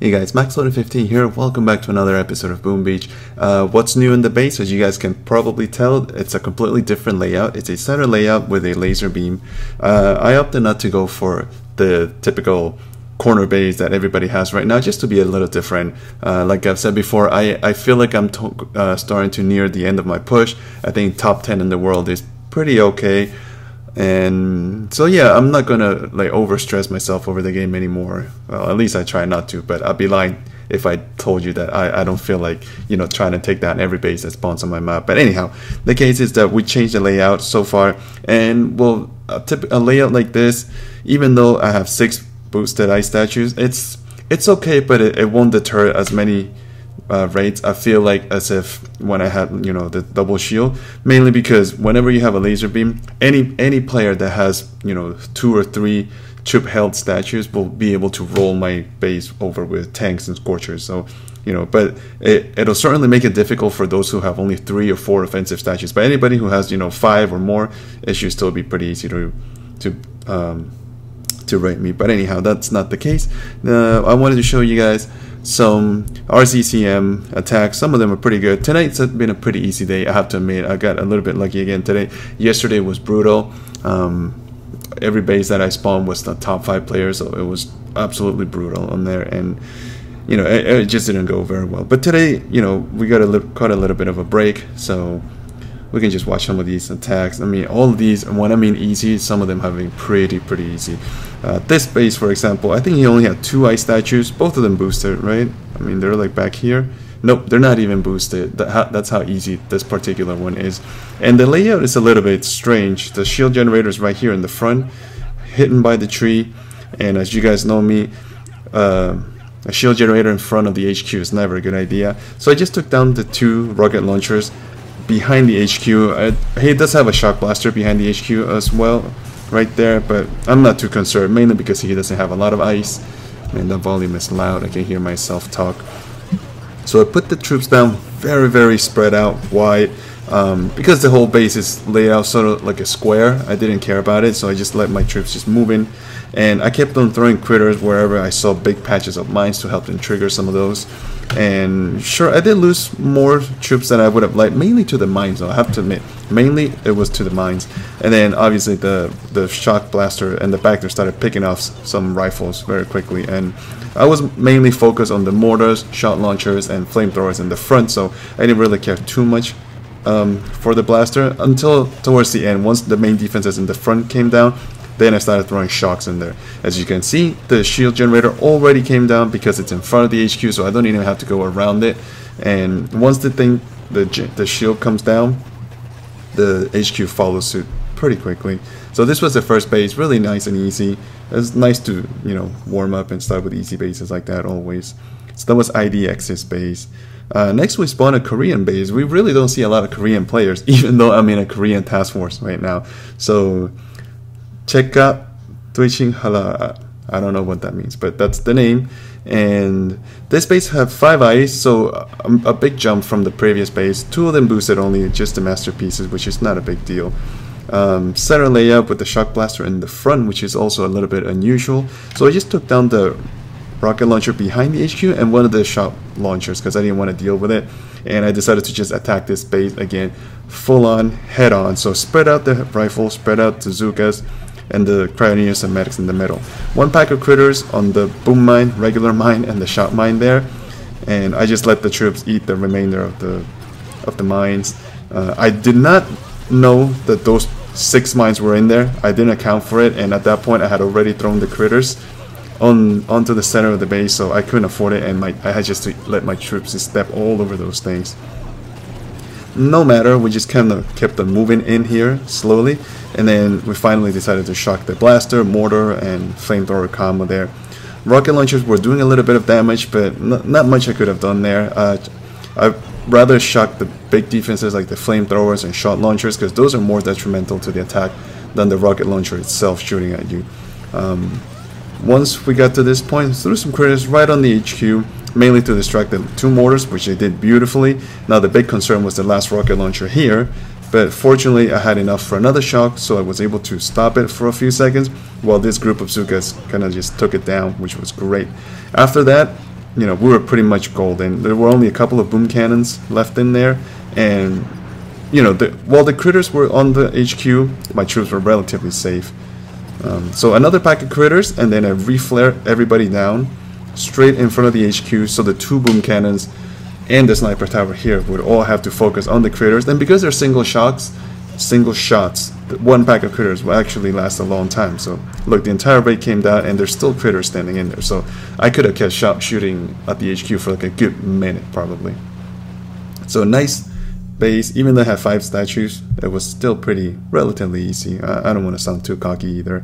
Hey guys, Max15 here. Welcome back to another episode of Boom Beach. What's new in the base? As you guys can probably tell, it's a completely different layout. It's a center layout with a laser beam. I opted not to go for the typical corner base that everybody has right now, just to be a little different. Like I've said before, I feel like I'm starting to near the end of my push. I think top 10 in the world is pretty okay. And so yeah, I'm not gonna like over stress myself over the game anymore. Well, at least I try not to, but I'd be lying if I told you that I don't feel like, you know, trying to take down every base that spawns on my map. But anyhow, the case is that we changed the layout so far, and well, a layout like this, even though I have 6 boosted ice statues, it's okay, but it won't deter as many raids. I feel like as if when I had, you know, the double shield, mainly because whenever you have a laser beam, any player that has, you know, 2 or 3 troop held statues will be able to roll my base over with tanks and scorchers. So, you know, but it'll certainly make it difficult for those who have only 3 or 4 offensive statues. But anybody who has, you know, 5 or more, it should still be pretty easy to raid me. But anyhow, that's not the case. I wanted to show you guys some RZCM attacks. Some of them are pretty good. Tonight's been a pretty easy day, I have to admit. I got a little bit lucky again today. Yesterday was brutal. Every base that I spawned was the top 5 players, so it was absolutely brutal on there, and you know, it just didn't go very well. But today, you know, we got caught a little bit of a break, so we can just watch some of these attacks. I mean, all of these, and when I mean easy, some of them have been pretty easy. This base, for example, I think he only had 2 ice statues, both of them boosted, right? I mean, they're like back here. Nope, they're not even boosted. That's how easy this particular one is. And the layout is a little bit strange. The shield generator is right here in the front, hidden by the tree. And as you guys know me, a shield generator in front of the HQ is never a good idea. So I just took down the 2 rocket launchers behind the HQ. He does have a shock blaster behind the HQ as well, right there, but I'm not too concerned, mainly because he doesn't have a lot of ice. And the volume is loud, I can hear myself talk. So I put the troops down very spread out wide, because the whole base is laid out sort of like a square. I didn't care about it, so I just let my troops just move in, and I kept on throwing critters wherever I saw big patches of mines to help them trigger some of those. And sure, I did lose more troops than I would have liked, mainly to the mines though, I have to admit. Mainly it was to the mines. And then obviously the shock blaster and the back there started picking off some rifles very quickly, and I was mainly focused on the mortars, shot launchers, and flamethrowers in the front, so I didn't really care too much for the blaster until towards the end. Once the main defenses in the front came down, then I started throwing shocks in there. As you can see, the shield generator already came down because it's in front of the HQ, so I don't even have to go around it. And once the shield comes down, the HQ follows suit pretty quickly. So this was the first base, really nice and easy. It's nice to, you know, warm up and start with easy bases like that always. So that was IDX's base. Next we spawned a Korean base. We really don't see a lot of Korean players, even though I'm in a Korean task force right now. So check out Twitching Hala. I don't know what that means, but that's the name. And this base have 5 ice, so a big jump from the previous base. 2 of them boosted only, just the masterpieces, which is not a big deal. Center layout with the shock blaster in the front, which is also a little bit unusual. So I just took down the rocket launcher behind the HQ and one of the shock launchers because I didn't want to deal with it, and I decided to just attack this base again full on, head on. So spread out the rifles, spread out the Zukas and the Cryonians and medics in the middle. 1 pack of critters on the boom mine, regular mine, and the shot mine there, and I just let the troops eat the remainder of the mines. I did not know that those 6 mines were in there. I didn't account for it, and at that point I had already thrown the critters onto the center of the base, so I couldn't afford it, and I had just to let my troops just step all over those things. No matter, we just kind of kept them moving in here slowly, and then we finally decided to shock the blaster, mortar, and flamethrower combo there. Rocket launchers were doing a little bit of damage, but not much I could have done there. I rather shock the big defenses like the flamethrowers and shot launchers, because those are more detrimental to the attack than the rocket launcher itself shooting at you. Once we got to this point, threw some critters right on the HQ, mainly to distract the 2 mortars, which they did beautifully. Now the big concern was the last rocket launcher here, but fortunately I had enough for another shock, so I was able to stop it for a few seconds while this group of Zukas kind of just took it down, which was great. After that, you know, we were pretty much golden. There were only a couple of boom cannons left in there, and you know, while the critters were on the HQ, my troops were relatively safe. So another pack of critters, and then I reflare everybody down straight in front of the HQ, so the 2 boom cannons and the sniper tower here would all have to focus on the critters. And because they're single shots, the 1 pack of critters will actually last a long time. So look, the entire raid came down and there's still critters standing in there, so I could have kept shooting at the HQ for like a good minute probably. So nice base. Even though I had 5 statues, it was still pretty relatively easy. I don't want to sound too cocky either.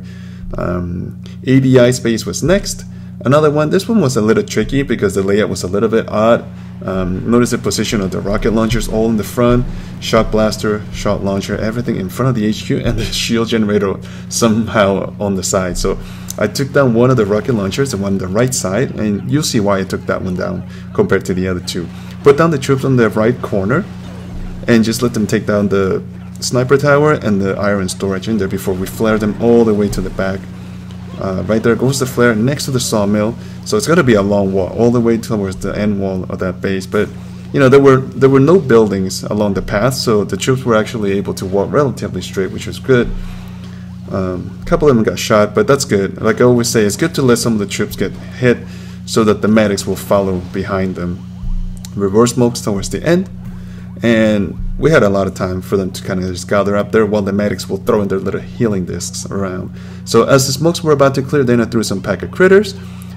ADI space was next. Another one. This one was a little tricky because the layout was a little bit odd. Notice the position of the rocket launchers all in the front, shock blaster, shot launcher, everything in front of the HQ, and the shield generator somehow on the side. So I took down one of the rocket launchers, the one on the right side, and you'll see why I took that one down compared to the other 2. Put down the troops on the right corner and just let them take down the sniper tower and the iron storage in there before we flare them all the way to the back. Right there goes the flare next to the sawmill, so it's going to be a long wall all the way towards the end wall of that base. But you know, there were no buildings along the path, so the troops were actually able to walk relatively straight, which was good. A couple of them got shot, but that's good. Like I always say, it's good to let some of the troops get hit so that the medics will follow behind them. Reverse smokes towards the end, and we had a lot of time for them to kind of just gather up there while the medics will throw in their little healing discs around. So as the smokes were about to clear, then I threw some pack of critters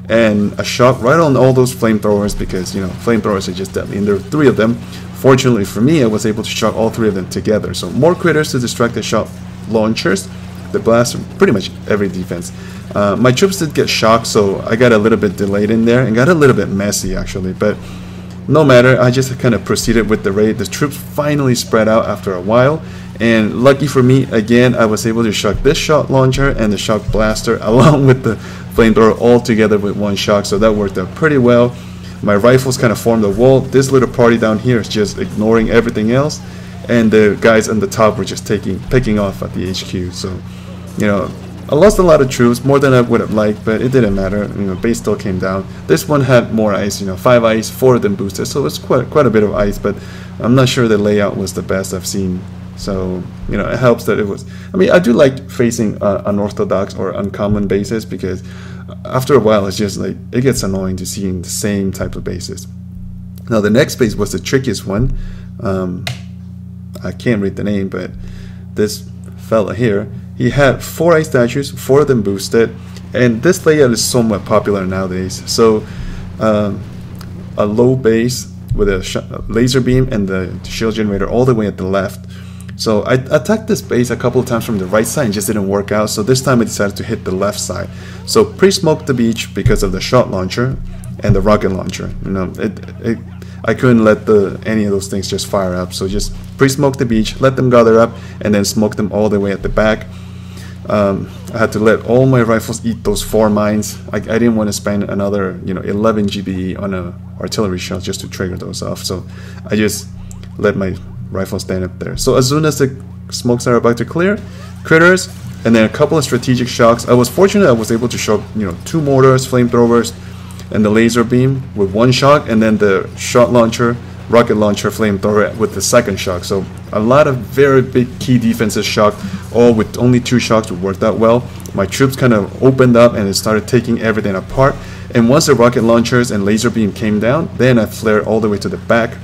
and a shot right on all those flamethrowers, because you know, flamethrowers are just deadly, and there were 3 of them. Fortunately for me, I was able to shot all 3 of them together. So more critters to distract the shot launchers, the blast, pretty much every defense. My troops did get shocked, so I got a little bit delayed in there and got a little bit messy actually, but no matter, I just kind of proceeded with the raid. The troops finally spread out after a while, and lucky for me, again, I was able to shock this shot launcher and the shock blaster along with the flamethrower all together with 1 shock, so that worked out pretty well. My rifles kind of formed a wall. This little party down here is just ignoring everything else, and the guys on the top were just picking off at the HQ. So, you know, I lost a lot of troops, more than I would have liked, but it didn't matter. You know, base still came down. This one had more ice, you know, 5 ice, 4 of them boosted, so it's quite a bit of ice, but I'm not sure the layout was the best I've seen. So, you know, it helps that it was, I mean, I do like facing unorthodox or uncommon bases, because after a while it's just like, it gets annoying to seeing the same type of bases. Now the next base was the trickiest one. I can't read the name, but this fella here, he had 4 ice statues, 4 of them boosted, and this layout is somewhat popular nowadays. So a low base with a laser beam and the shield generator all the way at the left. So I attacked this base a couple of times from the right side and just didn't work out, so this time I decided to hit the left side. So pre-smoked the beach because of the shot launcher and the rocket launcher. You know, I couldn't let any of those things just fire up, so just pre-smoke the beach, let them gather up, and then smoke them all the way at the back. I had to let all my rifles eat those 4 mines. I didn't want to spend another 11 GBE on a artillery shot just to trigger those off, so I just let my rifles stand up there. So as soon as the smokes are about to clear, critters, and then a couple of strategic shocks. I was fortunate I was able to shock 2 mortars, flamethrowers, and the laser beam with 1 shock, and then the shot launcher, rocket launcher, flamethrower with the 2nd shock. So a lot of very big key defenses shocked, all with only 2 shocks, worked out well. My troops kind of opened up and it started taking everything apart. And once the rocket launchers and laser beam came down, then I flared all the way to the back.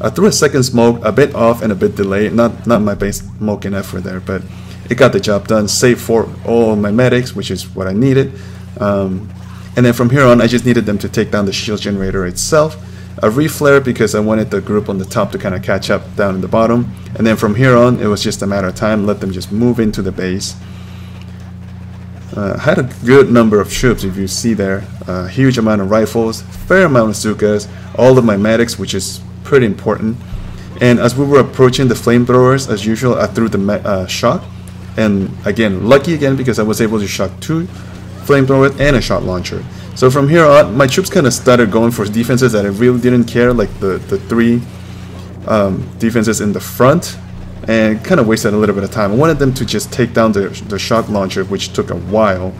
I threw a 2nd smoke, a bit off and a bit delayed. Not my best smoking effort there, but it got the job done. Saved for all my medics, which is what I needed. And then from here on, I just needed them to take down the shield generator itself. A reflare because I wanted the group on the top to kind of catch up down in the bottom. And then from here on, it was just a matter of time. Let them just move into the base. Had a good number of troops, if you see there. A huge amount of rifles, fair amount of Zukas, all of my medics, which is pretty important. And as we were approaching the flamethrowers, as usual, I threw the shock. And again, lucky again because I was able to shock 2 flamethrowers and a shot launcher. So from here on, my troops kind of started going for defenses that I really didn't care, like the 3 defenses in the front, and kind of wasted a little bit of time. I wanted them to just take down the shot launcher, which took a while,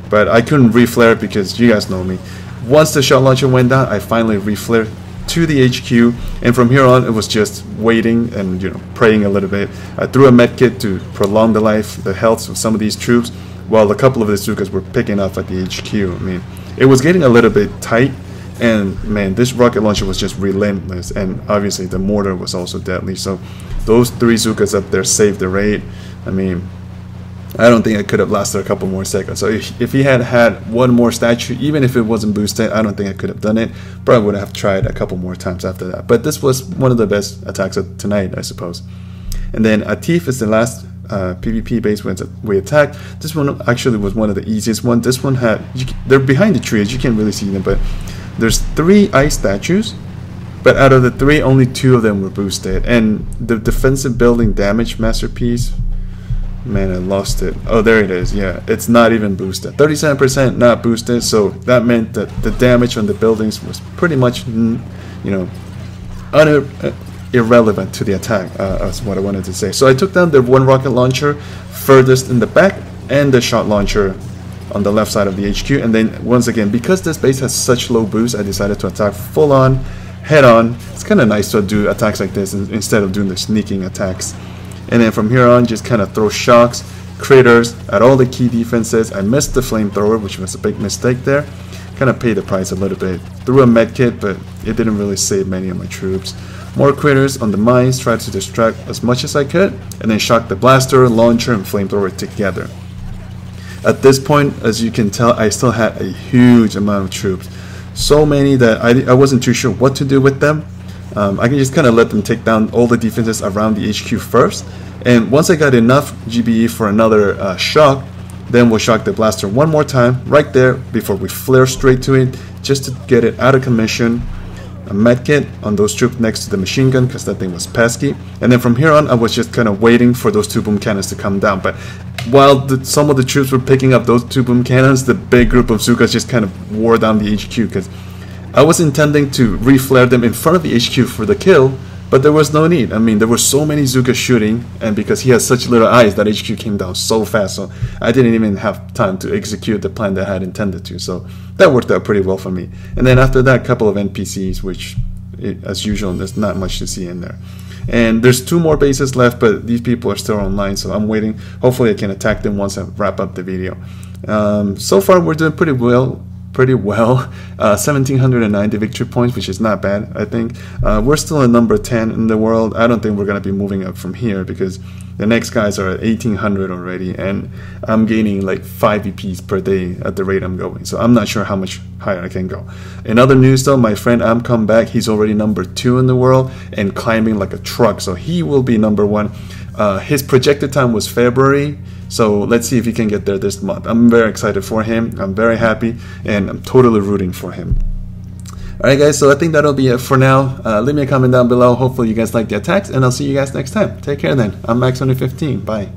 but I couldn't reflare because you guys know me. once the shot launcher went down, I finally reflared to the HQ, and from here on it was just waiting and, you know, praying a little bit. I threw a med kit to prolong the health of some of these troops, while a couple of the Zukas were picking up at the HQ. I mean, it was getting a little bit tight, and man, this rocket launcher was just relentless, and obviously the mortar was also deadly. So those 3 Zukas up there saved the raid. I mean, I don't think it could have lasted a couple more seconds. So if he had had one more statue, even if it wasn't boosted, I don't think I could have done it. Probably would have tried a couple more times after that. But this was one of the best attacks of tonight, I suppose. And then Atif is the last PvP base we attacked. This one actually was one of the easiest ones. This one had, they're behind the trees, you can't really see them, but there's 3 ice statues. But out of the 3, only 2 of them were boosted. And the defensive building damage masterpiece, man, I lost it. Oh, there it is. Yeah, it's not even boosted. 37% not boosted. So that meant that the damage on the buildings was pretty much, you know, irrelevant to the attack. That's what I wanted to say. So I took down the 1 rocket launcher furthest in the back and the shot launcher on the left side of the HQ. And then once again, because this base has such low boost, I decided to attack full on, head on. It's kind of nice to do attacks like this instead of doing the sneaking attacks. And then from here on, just kind of throw shocks, critters at all the key defenses. I missed the flamethrower, which was a big mistake there. Kind of paid the price a little bit. Threw a medkit, but it didn't really save many of my troops. More critters on the mines, tried to distract as much as I could, and then shock the blaster, launcher, and flamethrower together. At this point, as you can tell, I still had a huge amount of troops. So many that I wasn't too sure what to do with them. I can just kind of let them take down all the defenses around the HQ first, and once I got enough GBE for another shock, then we'll shock the blaster one more time right there before we flare straight to it, just to get it out of commission. A medkit on those troops next to the machine gun, because that thing was pesky. And then from here on, I was just kind of waiting for those 2 boom cannons to come down. But while some of the troops were picking up those 2 boom cannons, the big group of Zukas just kind of wore down the HQ, because I was intending to reflare them in front of the HQ for the kill, but there was no need. I mean, there were so many Zukas shooting, and because he has such little eyes, that HQ came down so fast, so I didn't even have time to execute the plan that I had intended to. So that worked out pretty well for me. And then after that, a couple of NPCs, which, as usual, there's not much to see in there. And there's 2 more bases left, but these people are still online, so I'm waiting. Hopefully I can attack them once I wrap up the video. So far, we're doing pretty well. 1790 victory points, which is not bad. I think we're still at number 10 in the world. I don't think we're going to be moving up from here, because the next guys are at 1800 already, and I'm gaining like 5 VPs per day at the rate I'm going, so I'm not sure how much higher I can go. In other news though, my friend Am come back. He's already number 2 in the world and climbing like a truck, so he will be number 1. His projected time was February, so let's see if he can get there this month. I'm very excited for him. I'm very happy, and I'm totally rooting for him. Alright guys, so I think that'll be it for now. Leave me a comment down below. Hopefully you guys like the attacks, and I'll see you guys next time. Take care then. I'm Max2015. Bye.